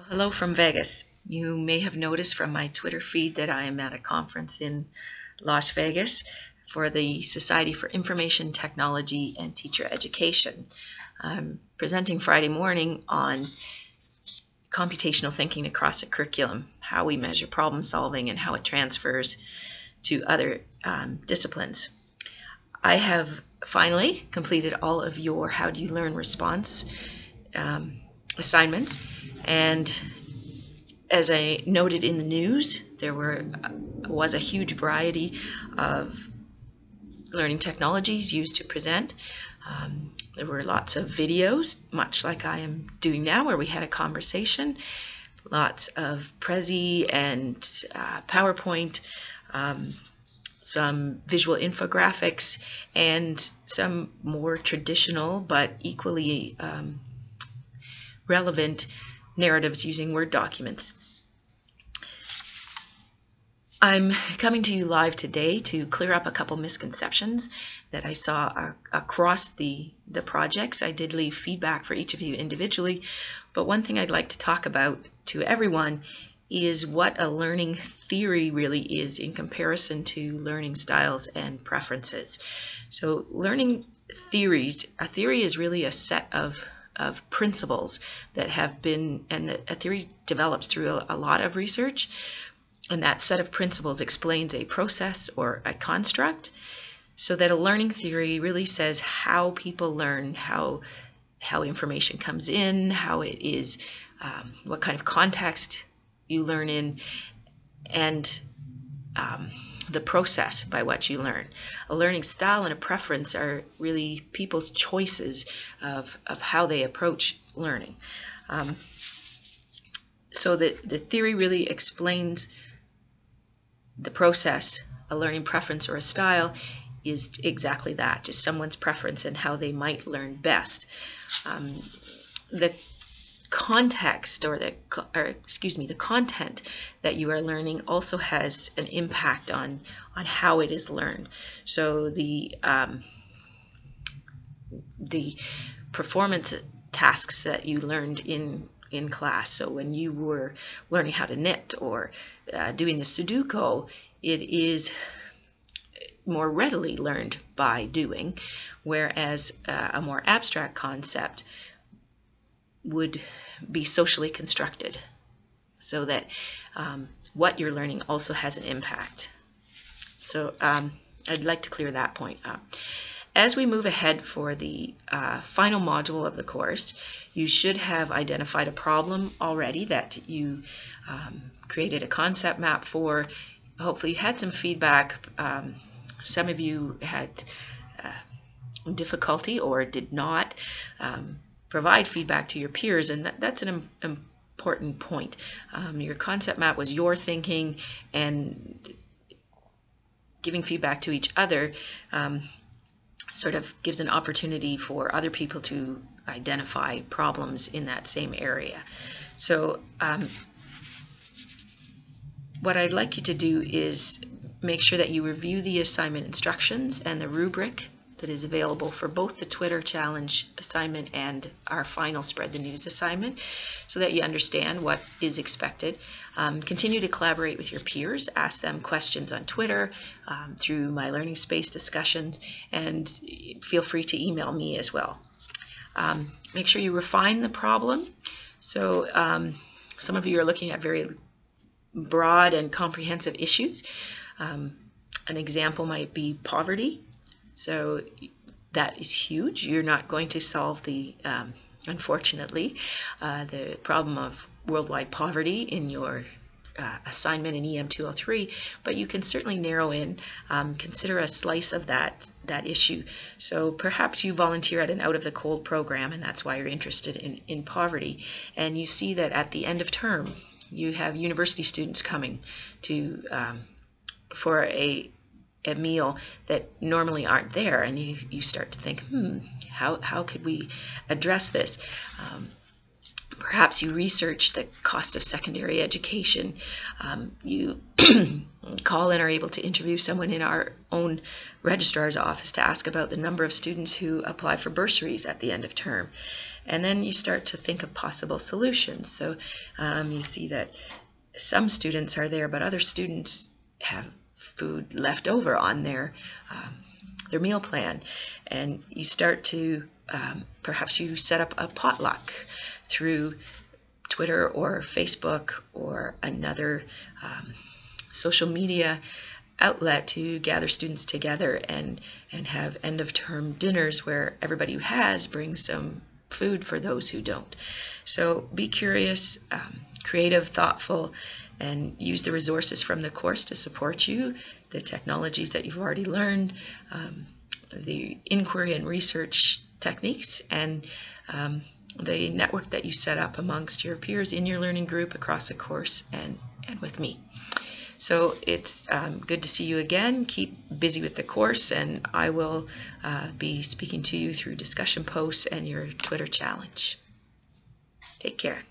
Hello from Vegas. You may have noticed from my Twitter feed that I am at a conference in Las Vegas for the Society for Information Technology and Teacher Education. I'm presenting Friday morning on computational thinking across a curriculum, how we measure problem solving and how it transfers to other disciplines. I have finally completed all of your How Do You Learn response assignments, and as I noted in the news, there was a huge variety of learning technologies used to present. There were lots of videos, much like I am doing now, where we had a conversation, lots of Prezi and PowerPoint, some visual infographics, and some more traditional but equally relevant narratives using Word documents. I'm coming to you live today to clear up a couple misconceptions that I saw across the projects. I did leave feedback for each of you individually, but one thing I'd like to talk about to everyone is what a learning theory really is in comparison to learning styles and preferences. So learning theories, a theory is really a set of principles that have been, and a theory develops through a lot of research, and that set of principles explains a process or a construct, so that a learning theory really says how people learn, how information comes in, how it is, what kind of context you learn in, and the process by which you learn. A learning style and a preference are really people's choices of how they approach learning. So the theory really explains the process. A learning preference or a style is exactly that, just someone's preference and how they might learn best. The context or the content that you are learning also has an impact on how it is learned. So the performance tasks that you learned in class, so when you were learning how to knit or doing the Sudoku, it is more readily learned by doing, whereas a more abstract concept would be socially constructed, so that what you're learning also has an impact. So I'd like to clear that point up. As we move ahead for the final module of the course, you should have identified a problem already that you created a concept map for. Hopefully you had some feedback. Some of you had difficulty or did not provide feedback to your peers, and that's an important point. Your concept map was your thinking, and giving feedback to each other sort of gives an opportunity for other people to identify problems in that same area. So what I'd like you to do is make sure that you review the assignment instructions and the rubric that is available for both the Twitter challenge assignment and our final Spread the News assignment, so that you understand what is expected. Continue to collaborate with your peers, ask them questions on Twitter, through my Learning Space discussions, and feel free to email me as well. Make sure you refine the problem. So some of you are looking at very broad and comprehensive issues. An example might be poverty. So that is huge. You're not going to solve the, unfortunately, the problem of worldwide poverty in your assignment in EM203, but you can certainly narrow in, consider a slice of that issue. So perhaps you volunteer at an Out of the Cold program, and that's why you're interested in poverty, and you see that at the end of term you have university students coming to for a meal that normally aren't there, and you start to think, how could we address this? Perhaps you research the cost of secondary education. You call in or are able to interview someone in our own registrar's office to ask about the number of students who apply for bursaries at the end of term. And then you start to think of possible solutions. So you see that some students are there, but other students have food left over on their meal plan. And you start to, perhaps you set up a potluck through Twitter or Facebook or another social media outlet to gather students together and have end-of-term dinners where everybody who has brings some food for those who don't. So be curious, creative, thoughtful, and use the resources from the course to support you, the technologies that you've already learned, the inquiry and research techniques, and the network that you set up amongst your peers in your learning group, across the course, and with me. So it's good to see you again. Keep busy with the course, and I will be speaking to you through discussion posts and your Twitter challenge. Take care.